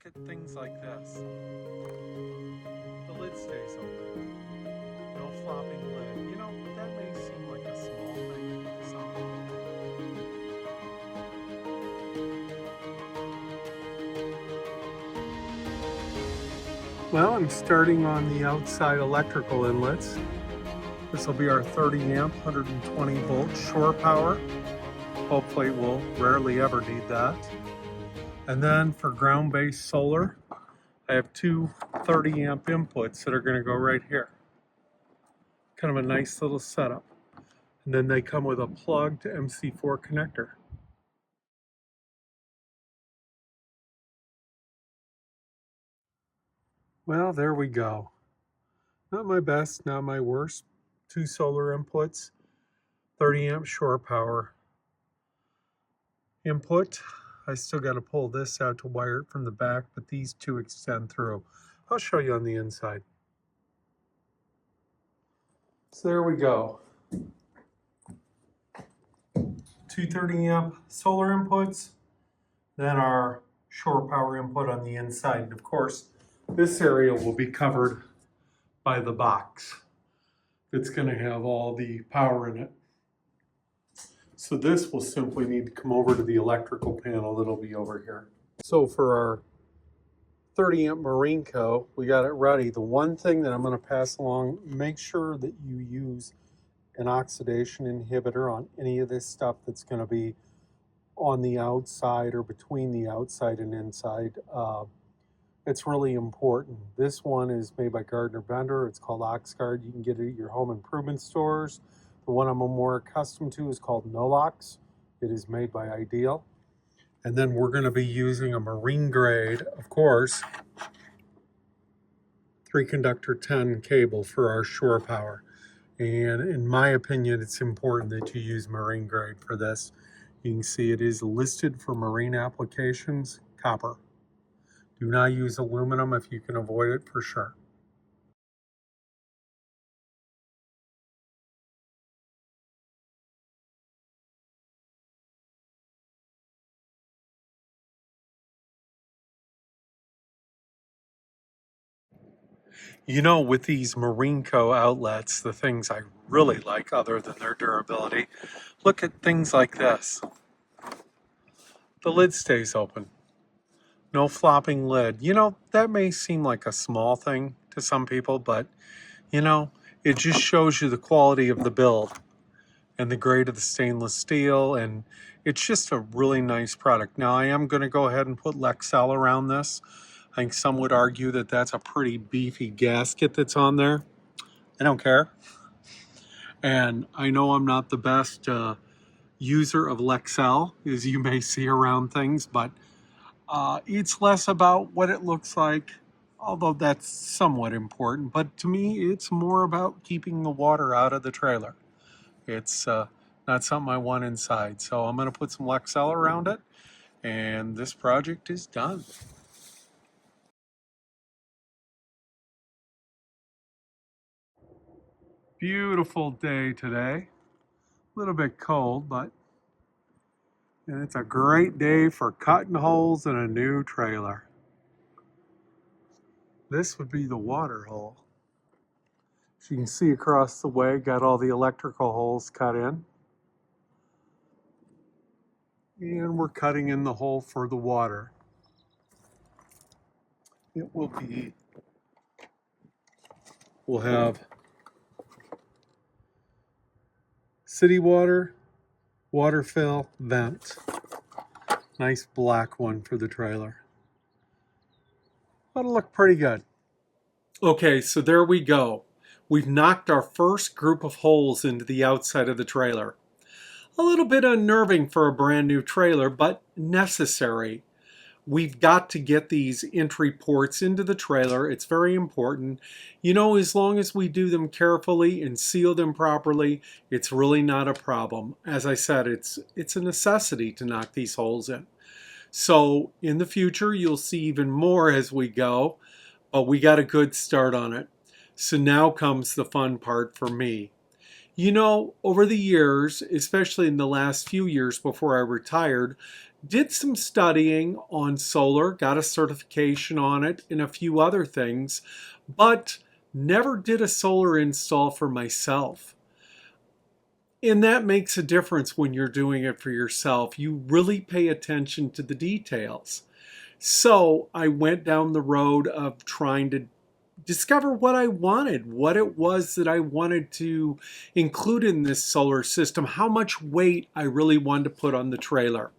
Look at things like this. The lid stays open. No flopping lid. You know, that may seem like a small thing to some people. Well, I'm starting on the outside electrical inlets. This will be our 30 amp, 120 volt shore power. Hopefully we'll rarely ever need that. And then for ground-based solar, I have two 30 amp inputs that are going to go right here. Kind of a nice little setup. And then they come with a plugged MC4 connector. Well, there we go. Not my best, not my worst. Two solar inputs, 30 amp shore power input. I still got to pull this out to wire it from the back, but these two extend through. I'll show you on the inside. So there we go. Two 30 amp solar inputs, then our shore power input on the inside. And of course, this area will be covered by the box. It's going to have all the power in it. So this will simply need to come over to the electrical panel that'll be over here. So for our 30 amp Marinco, we got it ready. The one thing that I'm going to pass along, make sure that you use an oxidation inhibitor on any of this stuff that's going to be on the outside or between the outside and inside. It's really important. This one is made by Gardner Bender. It's called OxGuard. You can get it at your home improvement stores. The one I'm more accustomed to is called Nolox. It is made by Ideal. And then we're going to be using a marine grade, of course, 3-conductor 10 cable for our shore power. And in my opinion, it's important that you use marine grade for this. You can see it is listed for marine applications, copper. Do not use aluminum if you can avoid it, for sure. You know, with these Marinco outlets, the things I really like other than their durability, look at things like this. The lid stays open. No flopping lid. You know, that may seem like a small thing to some people, but, you know, it just shows you the quality of the build and the grade of the stainless steel, and it's just a really nice product. Now, I am going to go ahead and put Lexel around this. I think some would argue that that's a pretty beefy gasket that's on there. I don't care. And I know I'm not the best user of Lexel, as you may see around things, but it's less about what it looks like, although that's somewhat important. But to me, it's more about keeping the water out of the trailer. It's not something I want inside. So I'm going to put some Lexel around it, and this project is done. Beautiful day today. A little bit cold, but and it's a great day for cutting holes in a new trailer. This would be the water hole. As you can see across the way, got all the electrical holes cut in. And we're cutting in the hole for the water. We'll have city water, water fill, vent. Nice black one for the trailer. That'll look pretty good. Okay, so there we go. We've knocked our first group of holes into the outside of the trailer. A little bit unnerving for a brand new trailer, but necessary. We've got to get these entry ports into the trailer. It's very important. You know, as long as we do them carefully and seal them properly, it's really not a problem. As I said, it's a necessity to knock these holes in. So in the future, you'll see even more as we go, but we got a good start on it. So now comes the fun part for me. You know, over the years, especially in the last few years before I retired, Did some studying on solar, got a certification on it and a few other things, but never did a solar install for myself. And that makes a difference when you're doing it for yourself. You really pay attention to the details. So I went down the road of trying to discover what I wanted, what it was that I wanted to include in this solar system, how much weight I really wanted to put on the trailer.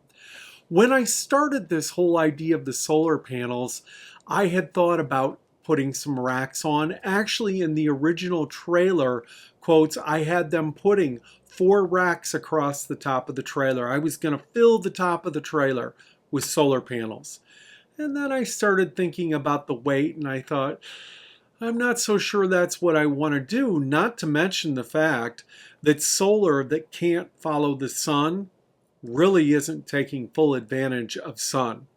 When I started this whole idea of the solar panels, I had thought about putting some racks on. Actually, in the original trailer quotes, I had them putting 4 racks across the top of the trailer. I was going to fill the top of the trailer with solar panels. And then I started thinking about the weight, and I thought, I'm not so sure that's what I want to do, not to mention the fact that solar that can't follow the sun really isn't taking full advantage of sun.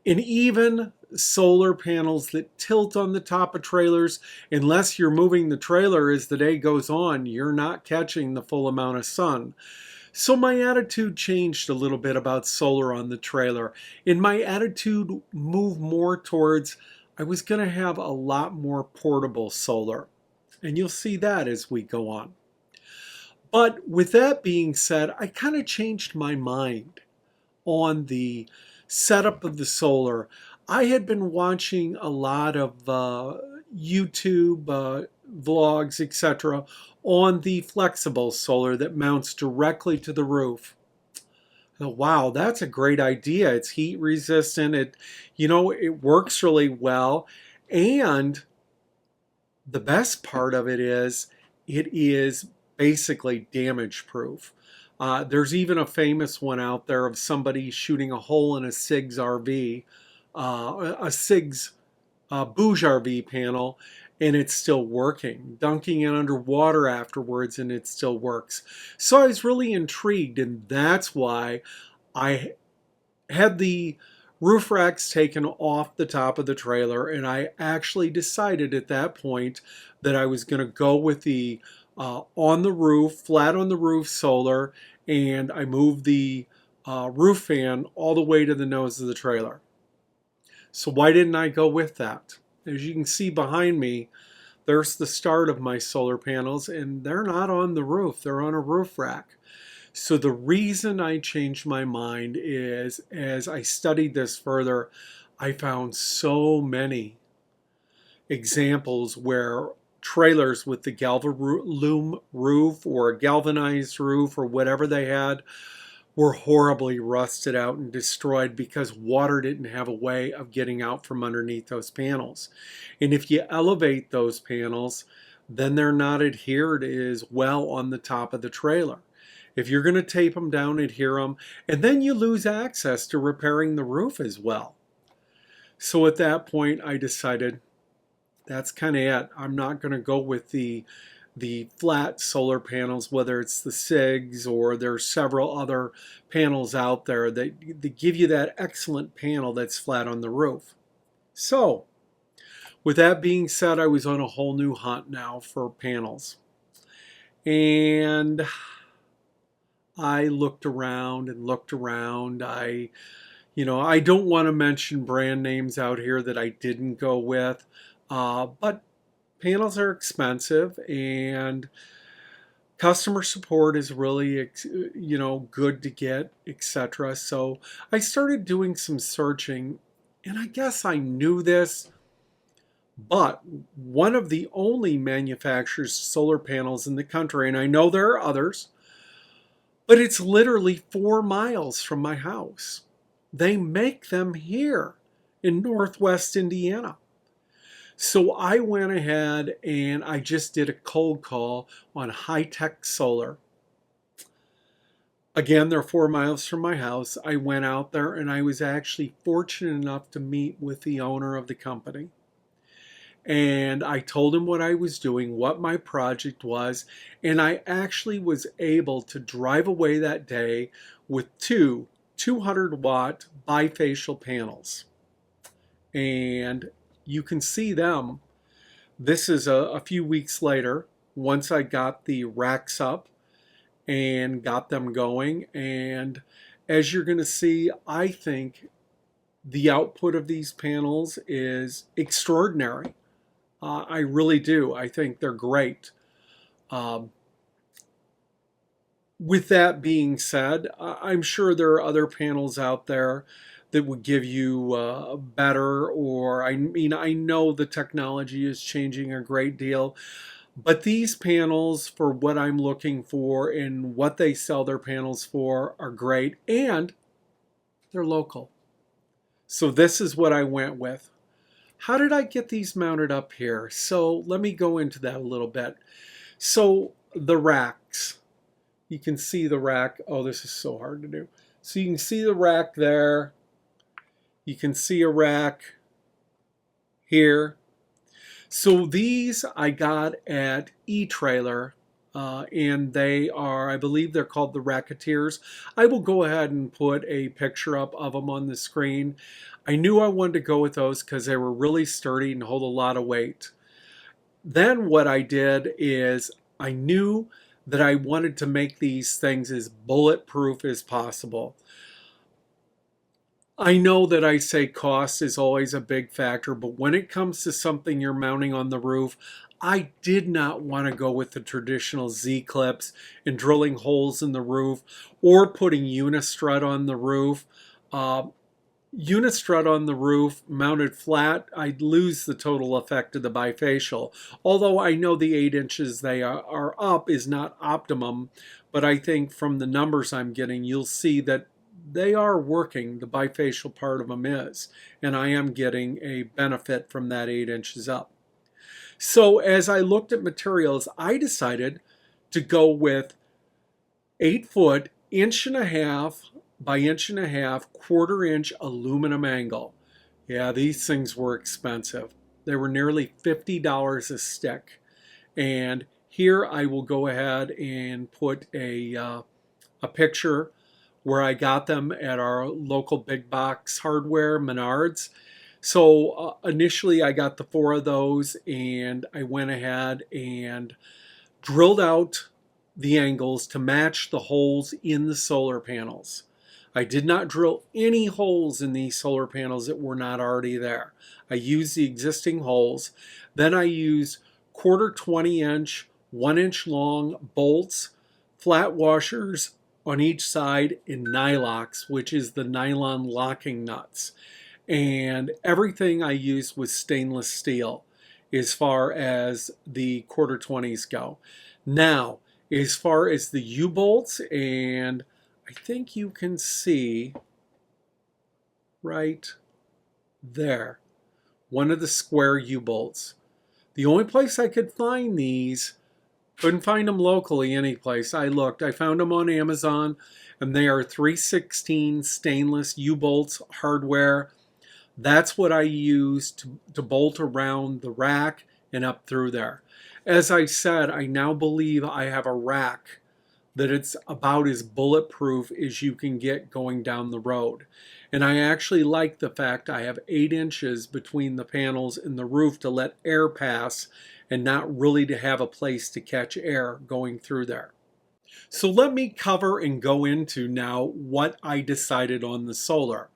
And even solar panels that tilt on the top of trailers, unless you're moving the trailer as the day goes on, you're not catching the full amount of sun. So my attitude changed a little bit about solar on the trailer. And my attitude moved more towards I was going to have a lot more portable solar. And you'll see that as we go on. But with that being said, I kind of changed my mind on the setup of the solar. I had been watching a lot of YouTube vlogs, etc., on the flexible solar that mounts directly to the roof. Oh, wow, that's a great idea. It's heat resistant. It works really well. And the best part of it is basically damage proof. There's even a famous one out there of somebody shooting a hole in a SIGS RV, a SIGS Bouge RV panel, and it's still working. Dunking it under water afterwards, and it still works. So I was really intrigued, and that's why I had the roof racks taken off the top of the trailer, and I actually decided at that point that I was going to go with the on the roof, flat on the roof solar, and I moved the roof fan all the way to the nose of the trailer. So why didn't I go with that? As you can see behind me, there's the start of my solar panels, and they're not on the roof, they're on a roof rack. So the reason I changed my mind is as I studied this further, I found so many examples where trailers with the Galvalume roof or a galvanized roof or whatever they had were horribly rusted out and destroyed because water didn't have a way of getting out from underneath those panels. And if you elevate those panels, then they're not adhered as well on the top of the trailer. If you're going to tape them down, adhere them, and then you lose access to repairing the roof as well. So at that point, I decided that's kind of it. I'm not going to go with the flat solar panels, whether it's the SIGs or there's several other panels out there that give you that excellent panel that's flat on the roof. So with that being said, I was on a whole new hunt now for panels. And I looked around and looked around. I don't want to mention brand names out here that I didn't go with, but panels are expensive and customer support is really, good to get, etc. So I started doing some searching, and I guess I knew this, but one of the only manufacturers of solar panels in the country, and I know there are others, but it's literally 4 miles from my house. They make them here in Northwest Indiana. So I went ahead and I just did a cold call on High Tech Solar. Again, they're 4 miles from my house. I went out there and I was actually fortunate enough to meet with the owner of the company. And I told him what I was doing, what my project was, and I actually was able to drive away that day with 200-watt bifacial panels. And you can see them. This is a few weeks later, once I got the racks up and got them going. And As you're going to see, I think the output of these panels is extraordinary. I really do. I think they're great. Um, with that being said, I'm sure there are other panels out there that would give you better, or I mean, I know the technology is changing a great deal, but these panels, for what I'm looking for and what they sell their panels for, are great, and they're local. So this is what I went with. How did I get these mounted up here? So let me go into that a little bit. So the racks, you can see the rack. Oh, this is so hard to do. So you can see the rack there. You can see a rack here. So these I got at eTrailer, and they are, I believe they're called the Racketeers. I will go ahead and put a picture up of them on the screen. I knew I wanted to go with those because they were really sturdy and hold a lot of weight. Then what I did is I knew that I wanted to make these things as bulletproof as possible. I know that I say cost is always a big factor, but when it comes to something you're mounting on the roof, I did not want to go with the traditional Z-clips and drilling holes in the roof or putting Unistrut on the roof. Uh, Unistrut on the roof mounted flat, I'd lose the total effect of the bifacial. Although I know the 8 inches they are up is not optimum, but I think from the numbers I'm getting, you'll see that they are working, the bifacial part of them is, and I am getting a benefit from that 8 inches up. So as I looked at materials, I decided to go with 8 foot, 1.5 inch by 1.5 inch, 1/4 inch aluminum angle. Yeah, these things were expensive. They were nearly $50 a stick. And here I will go ahead and put a picture where I got them at our local big box hardware, Menards. So initially I got the 4 of those, and I went ahead and drilled out the angles to match the holes in the solar panels. I did not drill any holes in these solar panels that were not already there. I used the existing holes. Then I used 1/4 20-inch, 1-inch long bolts, flat washers on each side, in Nylox, which is the nylon locking nuts. And everything I used was stainless steel as far as the 1/4 20s go. Now, as far as the U-bolts, and I think you can see right there, one of the square U-bolts. The only place I could find these, couldn't find them locally anyplace. I looked. I found them on Amazon, and they are 316 stainless U-bolts hardware. That's what I use to bolt around the rack and up through there. As I said, I now believe I have a rack that it's about as bulletproof as you can get going down the road. And I actually like the fact I have 8 inches between the panels and the roof to let air pass and not really to have a place to catch air going through there. So let me cover and go into now what I decided on the solar.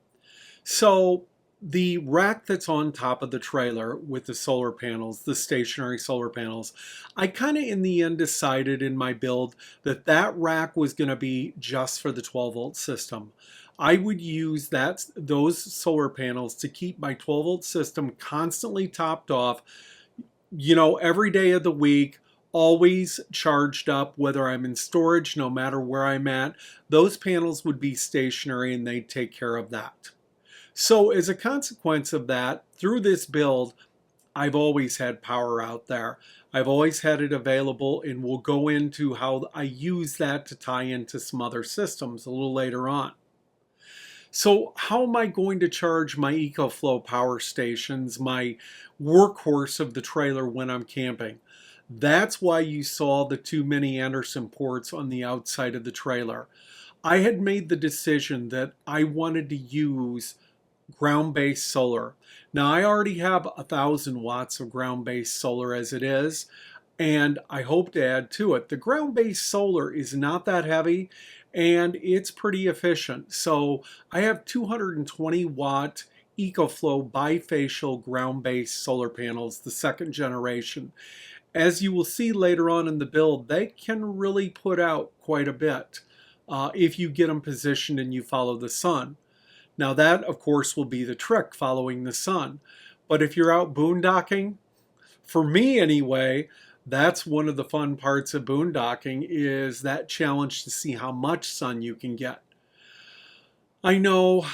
So the rack that's on top of the trailer with the solar panels, the stationary solar panels, I kind of in the end decided in my build that that rack was going to be just for the 12-volt system. I would use those solar panels to keep my 12-volt system constantly topped off, every day of the week, always charged up, whether I'm in storage, no matter where I'm at. Those panels would be stationary and they'd take care of that. So as a consequence of that, through this build, I've always had power out there. I've always had it available, and we'll go into how I use that to tie into some other systems a little later on. So how am I going to charge my EcoFlow power stations, my workhorse of the trailer when I'm camping? That's why you saw the 2 mini Anderson ports on the outside of the trailer. I had made the decision that I wanted to use ground-based solar. Now I already have 1,000 watts of ground-based solar as it is, and I hope to add to it. The ground-based solar is not that heavy, and it's pretty efficient. So I have 220 watt EcoFlow bifacial ground-based solar panels, the second generation. As you will see later on in the build, they can really put out quite a bit if you get them positioned and you follow the sun. Now that, of course, will be the trick, following the sun. But if you're out boondocking, for me anyway, that's one of the fun parts of boondocking, is that challenge to see how much sun you can get. I know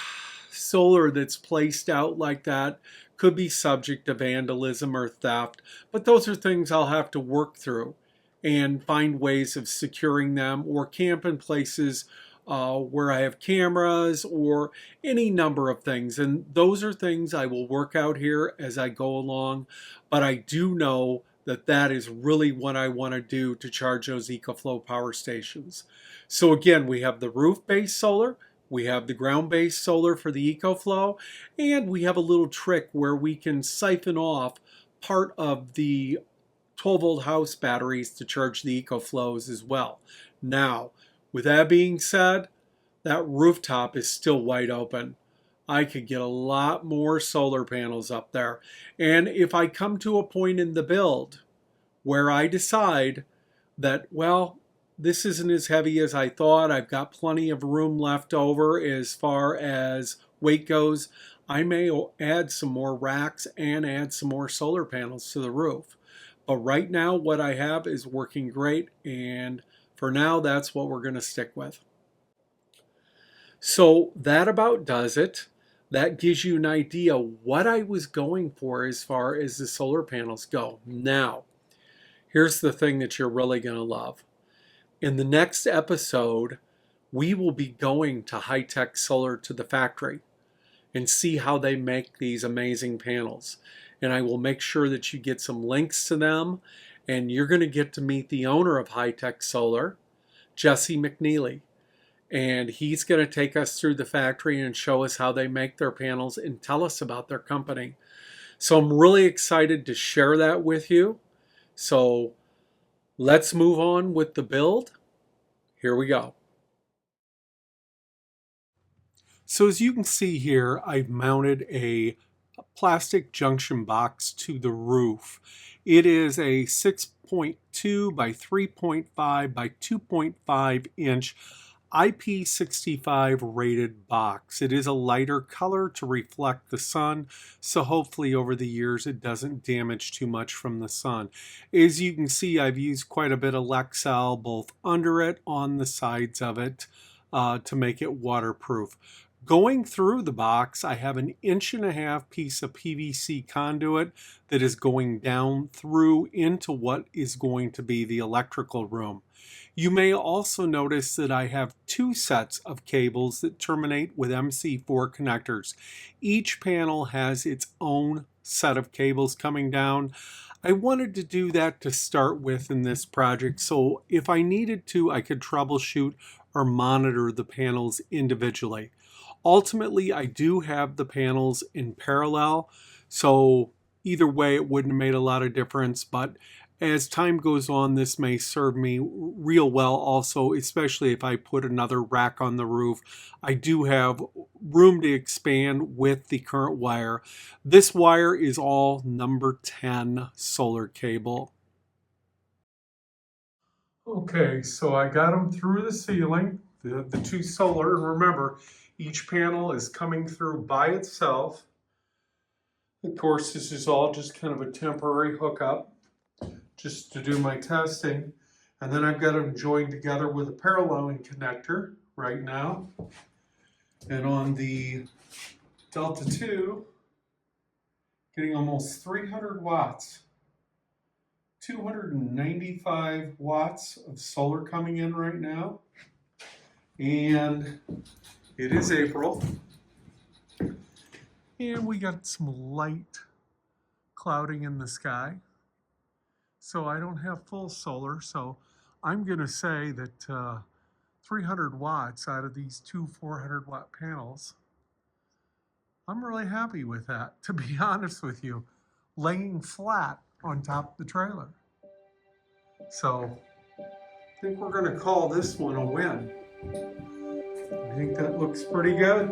solar that's placed out like that could be subject to vandalism or theft, but those are things I'll have to work through and find ways of securing them, or camp in places where I have cameras, or any number of things. And those are things I will work out here as I go along, but I do know that that is really what I want to do to charge those EcoFlow power stations. So again, we have the roof-based solar, we have the ground-based solar for the EcoFlow, and we have a little trick where we can siphon off part of the 12-volt house batteries to charge the EcoFlows as well. Now, with that being said, that rooftop is still wide open. I could get a lot more solar panels up there. And if I come to a point in the build where I decide that, well, this isn't as heavy as I thought, I've got plenty of room left over as far as weight goes, I may add some more racks and add some more solar panels to the roof. But right now, what I have is working great, and for now, that's what we're going to stick with. So that about does it. That gives you an idea what I was going for as far as the solar panels go. Now, here's the thing that you're really going to love. In the next episode, we will be going to High-Tech Solar to the factory and see how they make these amazing panels. And I will make sure that you get some links to them, and you're going to get to meet the owner of High-Tech Solar, Jesse McNeely. And he's going to take us through the factory and show us how they make their panels and tell us about their company. So I'm really excited to share that with you. So let's move on with the build. Here we go. So as you can see here, I've mounted a plastic junction box to the roof. It is a 6.2 by 3.5 by 2.5 inch IP65 rated box. It is a lighter color to reflect the sun, so hopefully over the years it doesn't damage too much from the sun. As you can see, I've used quite a bit of Lexel both under it, on the sides of it, to make it waterproof. Going through the box, I have an 1.5 inch piece of PVC conduit that is going down through into what is going to be the electrical room. You may also notice that I have 2 sets of cables that terminate with MC4 connectors. Each panel has its own set of cables coming down. I wanted to do that to start with in this project, so if I needed to, I could troubleshoot or monitor the panels individually. Ultimately, I do have the panels in parallel, so either way it wouldn't have made a lot of difference, but as time goes on, this may serve me real well also, especially if I put another rack on the roof. I do have room to expand with the current wire. This wire is all number 10 solar cable. Okay, so I got them through the ceiling, the 2 solar. Remember, each panel is coming through by itself. Of course, this is all just kind of a temporary hookup, just to do my testing. And then I've got them joined together with a paralleling connector right now. And on the Delta 2, getting almost 300 watts. 295 watts of solar coming in right now. And it is April. And we got some light clouding in the sky. So I don't have full solar, so I'm going to say that 300 watts out of these 2 400 watt panels, I'm really happy with that, to be honest with you, laying flat on top of the trailer. So I think we're going to call this one a win. I think that looks pretty good.